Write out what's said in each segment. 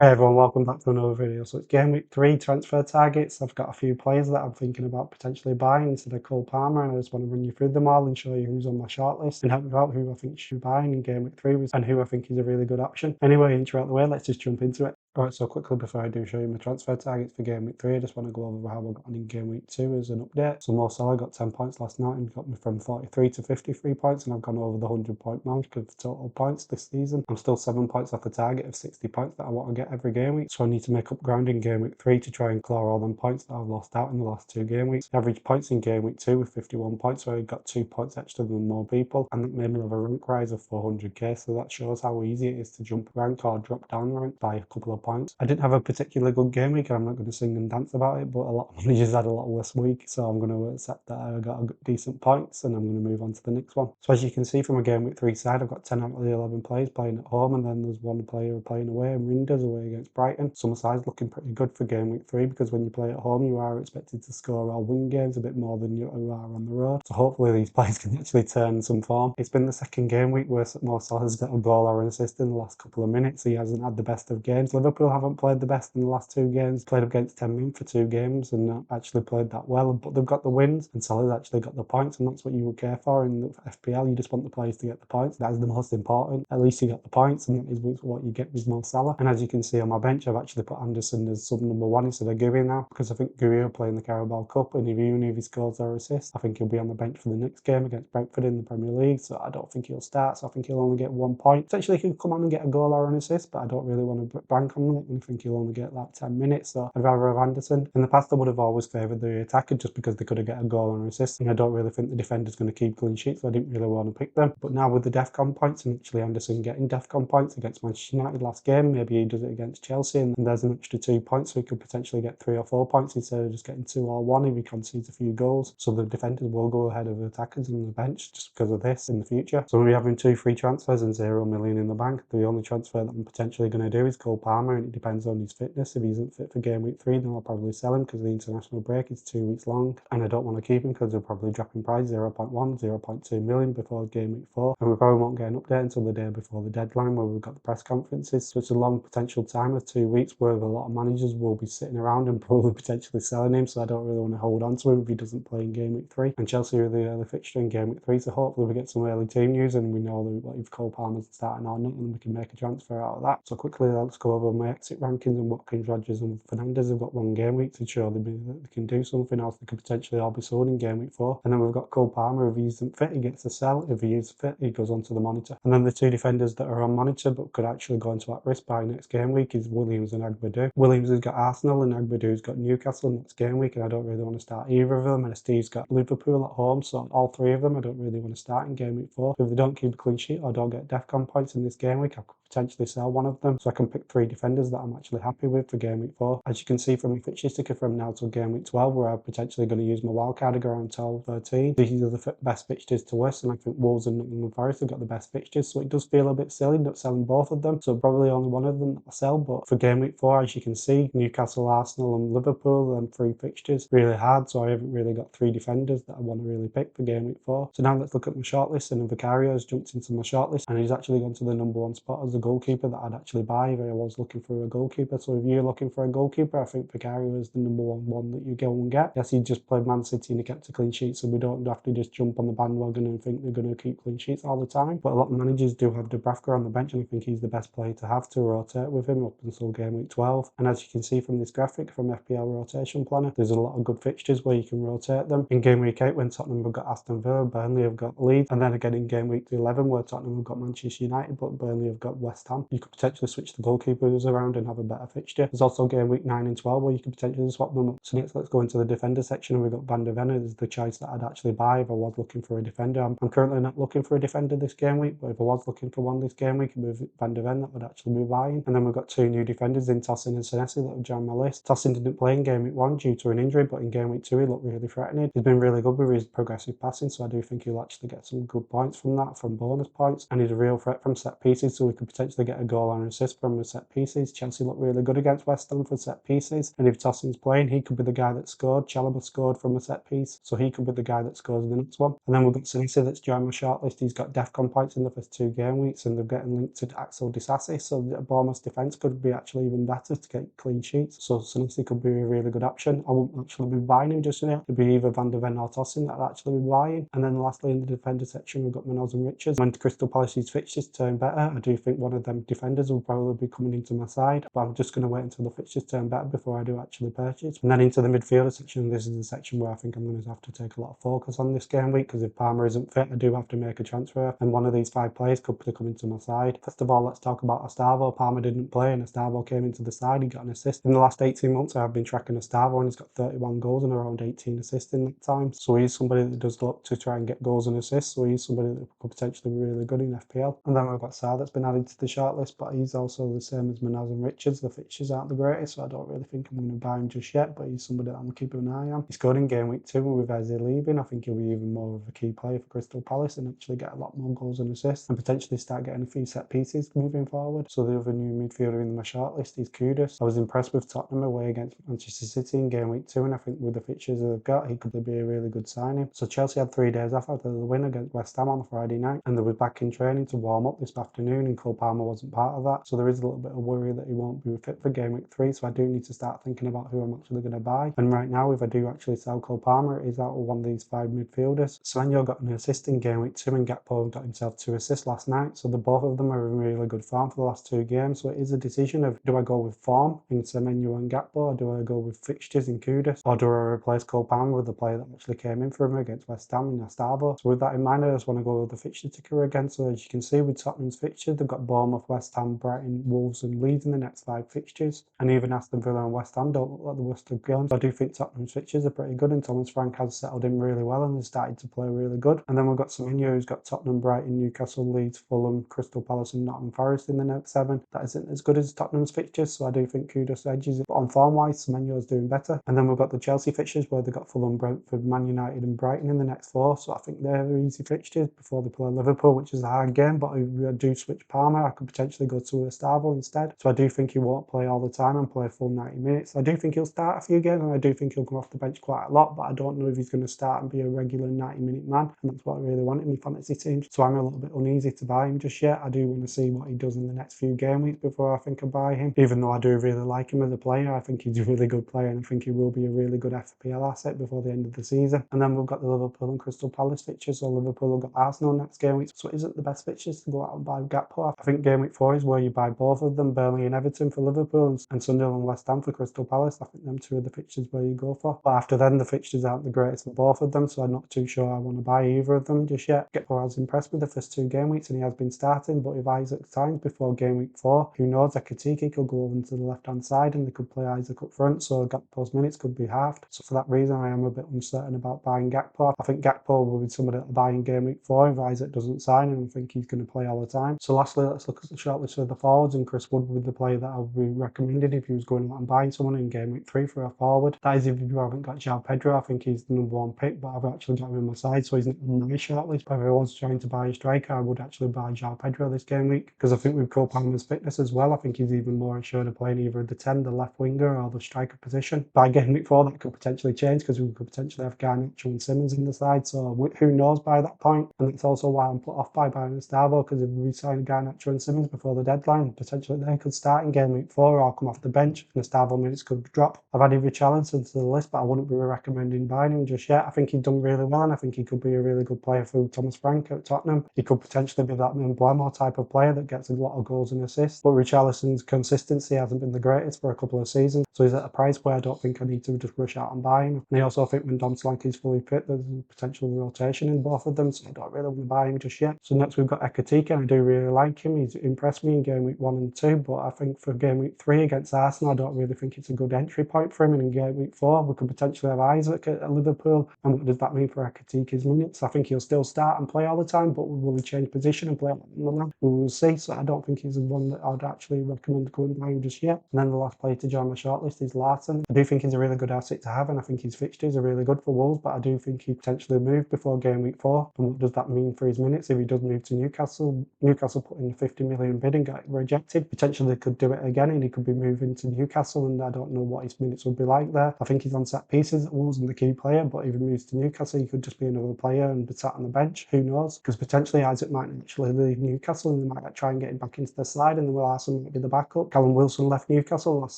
Hey everyone, welcome back to another video. So it's game week 3 transfer targets. I've got a few players that I'm thinking about potentially buying instead of Cole Palmer, and I just want to run you through them all and show you who's on my shortlist and help you out who I think you should buy in game week 3 and who I think is a really good option. Anyway, intro out the way, let's just jump into it. Alright, so quickly before I do show you my transfer targets for game week 3, I just want to go over how I got on in game week 2 as an update. So Mo Salah got 10 points last night and got me from 43 to 53 points, and I've gone over the 100 point mark of total points this season. I'm still 7 points off the target of 60 points that I want to get every game week, so I need to make up ground in game week 3 to try and claw all them points that I've lost out in the last 2 game weeks. The average points in game week 2 with 51 points, so I got 2 points extra than more people, and that made me have a rank rise of 400k, so that shows how easy it is to jump rank or drop down rank by a couple of points. I didn't have a particularly good game week, and I'm not going to sing and dance about it, but a lot of managers had a lot worse week, so I'm going to accept that I got decent points, and I'm going to move on to the next one. So as you can see from a game week 3 side, I've got 10 out of the 11 players playing at home, and then there's one player playing away, and Rinders away against Brighton. Some sides looking pretty good for game week 3, because when you play at home you are expected to score or win games a bit more than you are on the road, so hopefully these players can actually turn some form. It's been the second game week where Mo Salah has got a goal or an assist in the last couple of minutes. He hasn't had the best of games. Liverpool haven't played the best in the last 2 games, played against 10 men for 2 games and not actually played that well, but they've got the wins and Salah's actually got the points, and that's what you would care for in the FPL. You just want the players to get the points. That is the most important. At least you got the points, and that is what you get with Mo Salah. And as you can see on my bench, I've actually put Anderson as sub number 1 instead of Guri now, because I think Guri will play in the Carabao Cup, and even if he scores or assists, I think he'll be on the bench for the next game against Brentford in the Premier League, so I don't think he'll start, so I think he'll only get 1 point. Potentially he could come on and get a goal or an assist, but I don't really want to bank on it, and I think he'll only get like 10 minutes, so I'd rather have Anderson. In the past I would have always favoured the attacker just because they could have get a goal or an assist, and I don't really think the defender's going to keep clean sheets, so I didn't really want to pick them. But now with the DEFCON points, and actually Anderson getting DEFCON points against Manchester United last game, maybe he does it against Chelsea, and there's an extra 2 points, so he could potentially get 3 or 4 points instead of just getting 2 or 1 if he concedes a few goals. So the defenders will go ahead of attackers on the bench just because of this in the future. So we're having 2 free transfers and 0 million in the bank. The only transfer that I'm potentially going to do is Cole Palmer, and it depends on his fitness. If he isn't fit for game week 3, then I'll probably sell him because the international break is 2 weeks long, and I don't want to keep him because he'll probably drop in price 0.1, 0.2 million before game week 4, and we probably won't get an update until the day before the deadline where we've got the press conferences. So it's a long potential time of 2 weeks where a lot of managers will be sitting around and probably potentially selling him, so I don't really want to hold on to him if he doesn't play in game week 3. And Chelsea are the early fixture in game week 3, so hopefully we get some early team news and we know that if Cole Palmer's starting or not, and we can make a transfer out of that. So quickly let's go over my exit rankings, and Watkins, Rodgers and Fernandes have got 1 game week to show that they can do something else. They could potentially all be sold in game week 4. And then we've got Cole Palmer. If he isn't fit, he gets a sell. If he is fit, he goes onto the monitor. And then the 2 defenders that are on monitor but could actually go into at risk by next game week is Williams and Agbadou. Williams has got Arsenal and Agbadou's got Newcastle next game week, and I don't really want to start either of them. And Steve's got Liverpool at home, so all 3 of them I don't really want to start in game week 4. If they don't keep a clean sheet or don't get DEFCON points in this game week, I could potentially sell one of them, so I can pick 3 defenders that I'm actually happy with for game week 4. As you can see from my fixtures ticker from now till game week 12, where I'm potentially going to use my wildcard to go around 12-13. These are the best fixtures to worst, and I think Wolves and Nottingham Forest have got the best fixtures, so it does feel a bit silly not selling both of them, so probably only one of them that I'll sell. But for game week 4, as you can see, Newcastle, Arsenal and Liverpool and 3 fixtures, really hard, so I haven't really got 3 defenders that I want to really pick for game week 4. So now let's look at my shortlist, and Vicario has jumped into my shortlist, and he's actually gone to the number 1 spot as a goalkeeper that I'd actually buy if I was looking for a goalkeeper. So if you're looking for a goalkeeper, I think Vicario is the number 1 that you go and get. Yes, he just played Man City and he kept a clean sheet, so we don't have to just jump on the bandwagon and think they're going to keep clean sheets all the time. But a lot of managers do have Dubravka on the bench, and I think he's the best player to have to rotate with him up until game week 12. And as you can see from this graphic from FPL Rotation Planner, there's a lot of good fixtures where you can rotate them. In game week 8, when Tottenham have got Aston Villa, Burnley have got Leeds, and then again in game week 11 where Tottenham have got Manchester United but Burnley have got West Ham, you could potentially switch the goalkeepers around and have a better fixture. There's also game week 9 and 12 where you could potentially swap them up. So next let's go into the defender section, and we've got Van der Ven as the choice that I'd actually buy if I was looking for a defender. I'm currently not looking for a defender this game week, but if I was looking for one this game week with Van der Ven, that would actually be buying. And then we've got 2 new defenders in Tosin and Senesi that have joined my list. Tosin didn't play in game week 1 due to an injury, but in game week 2 he looked really threatening. He's been really good with his progressive passing, so I do think he'll actually get some good points from that, from bonus points, and he's a real threat from set pieces, so we could potentially get a goal or an assist from the set pieces. Chelsea looked really good against West Ham for set pieces, and if Tosin's playing, he could be the guy that scored. Chalobah scored from a set piece, so he could be the guy that scores in the next one. And then we've got Senesi that's joined my shortlist. He's got DEFCON points in the first 2 game weeks, and they're getting linked to Axel Disasi, so Bournemouth's defence defence could be actually even better to get clean sheets. So Sinisi could be a really good option. I won't actually be buying him just yet. It'd be either Van der Ven or Tosin that I'd actually be buying. And then lastly in the defender section we've got Munoz and Richards. When Crystal Palace's fixtures turn better, I do think one of them defenders will probably be coming into my side, but I'm just going to wait until the fixtures turn better before I do actually purchase. And then into the midfielder section, this is the section where I think I'm going to have to take a lot of focus on this game week, because if Palmer isn't fit I do have to make a transfer, and one of these 5 players could come into my side. First of all, let's talk about Astavo. Palmer didn't play and Astavo came into the side. He got an assist. In the last 18 months I've been tracking Astavo and he's got 31 goals and around 18 assists in that time. So he's somebody that does look to try and get goals and assists, so he's somebody that could potentially be really good in FPL. And then we've got Sar that's been added to the shortlist, but he's also the same as Munoz and Richards. The fixtures aren't the greatest, so I don't really think I'm going to buy him just yet, but he's somebody that I'm keeping an eye on. He scored in game week 2 with Eze leaving. I think he'll be even more of a key player for Crystal Palace and actually get a lot more goals and assists and potentially start getting a few set pieces moving forward. So the other new midfielder in my shortlist is Kudus. I was impressed with Tottenham away against Manchester City in game week 2, and I think with the fixtures they've got, he could be a really good signing. So Chelsea had 3 days off after the win against West Ham on Friday night, and they were back in training to warm up this afternoon, and Cole Palmer wasn't part of that. So there is a little bit of worry that he won't be fit for game week 3, so I do need to start thinking about who I'm actually going to buy. And right now, if I do actually sell Cole Palmer, it is out of one of these 5 midfielders. Semenyo got an assist in game week 2 and Gakpo got himself 2 assists last night, so the both of them are in really good form for the last 2 games. So it is a decision of, do I go with form in Semenyo and Gakpo, or do I go with fixtures in Kudus, or do I replace Cole Palmer with the player that actually came in for him against West Ham in Astavo? So with that in mind, I just want to go with the fixture ticker again. So as you can see with Tottenham's fixture, they've got Bournemouth, West Ham, Brighton, Wolves and Leeds in the next 5 fixtures, and even Aston Villa and West Ham don't look like the worst of games. So I do think Tottenham's fixtures are pretty good, and Thomas Frank has settled in really well and has started to play really good. And then we've got Semenyo, who's got Tottenham, Brighton, Newcastle, Leeds, Fulham, Crystal Palace and Nottingham Forest in the next 7. That isn't as good as Tottenham's fixtures, so I do think Kudus edges it. But on form wise, Semenyo is doing better. And then we've got the Chelsea fixtures where they've got Fulham, Brentford, Man United and Brighton in the next 4, so I think they're easy fixtures before they play Liverpool, which is a hard game. But if I do switch Palmer, I could potentially go to Astavo instead. So I do think he won't play all the time and play full 90 minutes. I do think he'll start a few games and I do think he'll come off the bench quite a lot, but I don't know if he's going to start and be a regular 90-minute man, and that's what I really want in my fantasy team. So I'm a little bit uneasy to buy him just yet. I do want to see what he does in the next few game weeks before I think I buy him, even though I do really like him as a player. I think he's a really good player and I think he will be a really good FPL asset before the end of the season. And then we've got the Liverpool and Crystal Palace fixtures. So Liverpool have got Arsenal next game week, so it isn't the best fixtures to go out and buy Gakpo. I think game week 4 is where you buy both of them, Burnley and Everton for Liverpool and Sunderland and West Ham for Crystal Palace. I think them 2 are the fixtures where you go for. But after then, the fixtures aren't the greatest for both of them, so I'm not too sure I want to buy either of them just yet. Gakpo has impressed with the first 2 game weeks and he has been starting, but if Isaac signs before game week 4, who knows, Ekitike could go over to the left hand side and they could play Isaac up front, so Gakpo's minutes could be halved. So for that reason I am a bit uncertain about buying Gakpo. I think Gakpo will be somebody that I'll buy in game week 4 if Isaac doesn't sign, and I think he's going to play all the time. So lastly, let's look at the shortlist for the forwards, and Chris Wood would be the player that I would be recommending if he was going out and buying someone in game week 3 for a forward. That is if you haven't got João Pedro. I think he's the number 1 pick, but I've actually got him on my side, so he's not on my shortlist. But if I was trying to buy a striker, I would actually buy João Pedro this game week, because I think with Cole Palmer's fitness as well, I think he's even more assured of playing either the 10, the left winger or the striker position. By game week 4 that could potentially change, because we could potentially have Garnacho and Simmons in the side, so who knows by that point. And that's also why I'm put off by buying Astavo, because if we sign Garnacho and Simmons before the deadline, potentially they could start in game week 4 or come off the bench and Astavo minutes could drop. I've added Richarlison to the list, but I wouldn't be recommending buying him just yet. I think he's done really well and I think he could be a really good player for Thomas Frank at Tottenham. He could potentially be that Mbeumo type of player that gets a lot of goals and assists, but Richarlison's consistency hasn't been the greatest for a couple of seasons, so he's at a price where I don't think I need to just rush out and buy him. And I also think when Dom Solanke is fully fit, there's a potential rotation in both of them, so I don't really want to buy him just yet. So next we've got Ekitike, and I do really like him. He's impressed me in game week 1 and 2, but I think for game week 3 against Arsenal, I don't really think it's a good entry point for him. And in game week 4, we could potentially have Isaac at Liverpool, and what does that mean for Ekitike's minutes? I think he'll still start and play all the time, but will he change position and play on the left? We will see. So I don't think he's the one that I'd actually recommend going and buying just yet. And then the last player to join my shortlist is Larson. I do think he's a really good asset to have, and I think his fixtures are really good for Wolves, but I do think he potentially move before game week 4. And what does that mean for his minutes if he does move to Newcastle? Newcastle put in a 50 million bid and got rejected. Potentially they could do it again and he could be moving to Newcastle, and I don't know what his minutes would be like there. I think he's on set pieces at Wolves and the key player, but if he moves to Newcastle, he could just be another player and be sat on the bench. Who knows? Because potentially Isaac might actually leave Newcastle and they might try and get him back into the side, and then we'll have some might be the backup. Callum Wilson left Newcastle last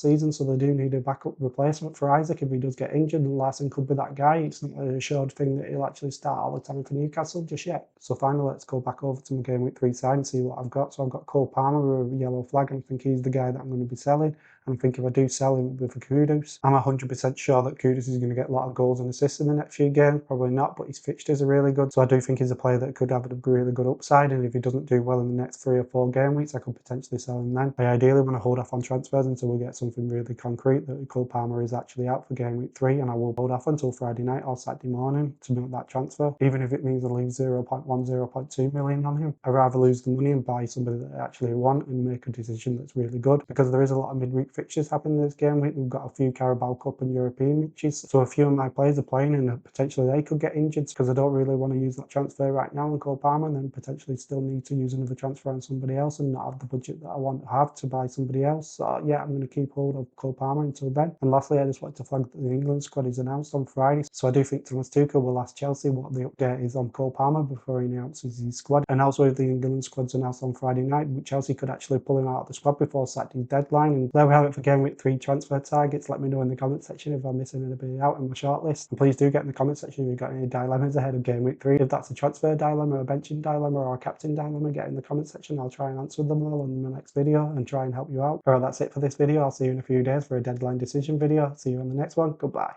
season, so they do need a backup replacement for Isaac if he does get injured, and Larson could be that guy. It's not a assured thing that he'll actually start all the time for Newcastle just yet. So finally, let's go back over to my Game Week 3 side and see what I've got. So I've got Cole Palmer with a yellow flag, and I think he's the guy that I'm going to be selling. And I think if I do sell him with Kudus, I'm 100% sure that Kudus is going to get a lot of goals and assists in the next few games. Probably not, but his fixtures are really good. So I do think he's a player that could have a really good upside. And if he doesn't do well in the next 3 or 4 game weeks, I could potentially sell him then. I ideally want to hold off on transfers until we get something really concrete that Cole Palmer is actually out for Game Week 3. And I will hold off until Friday night or Saturday morning to make that transfer. Even if it means I lose 0.1, 0.2 million on him, I'd rather lose the money and buy somebody that I actually want and make a decision that's really good. Because there is a lot of midweek fixtures happening this game week. We've got a few Carabao Cup and European matches, so a few of my players are playing and potentially they could get injured because I don't really want to use that transfer right now on Cole Palmer and then potentially still need to use another transfer on somebody else and not have the budget that I want to have to buy somebody else. So yeah, I'm going to keep hold of Cole Palmer until then. And lastly, I just want to flag that the England squad is announced on Friday, so I do think Thomas Tuchel will ask Chelsea what the update is on Cole Palmer before he announces his squad. And also, if the England squad's announced on Friday night, Chelsea could actually pull him out of the squad before Saturday's deadline. And there we have it for Game Week 3 transfer targets. Let me know in the comment section if I'm missing anybody out in my shortlist. And please do get in the comment section if you've got any dilemmas ahead of Game Week 3. If that's a transfer dilemma, a benching dilemma, or a captain dilemma, get in the comment section. I'll try and answer them all in my next video and try and help you out. Alright, that's it for this video. I'll see you in a few days for a deadline decision video. See you on the next one. Goodbye.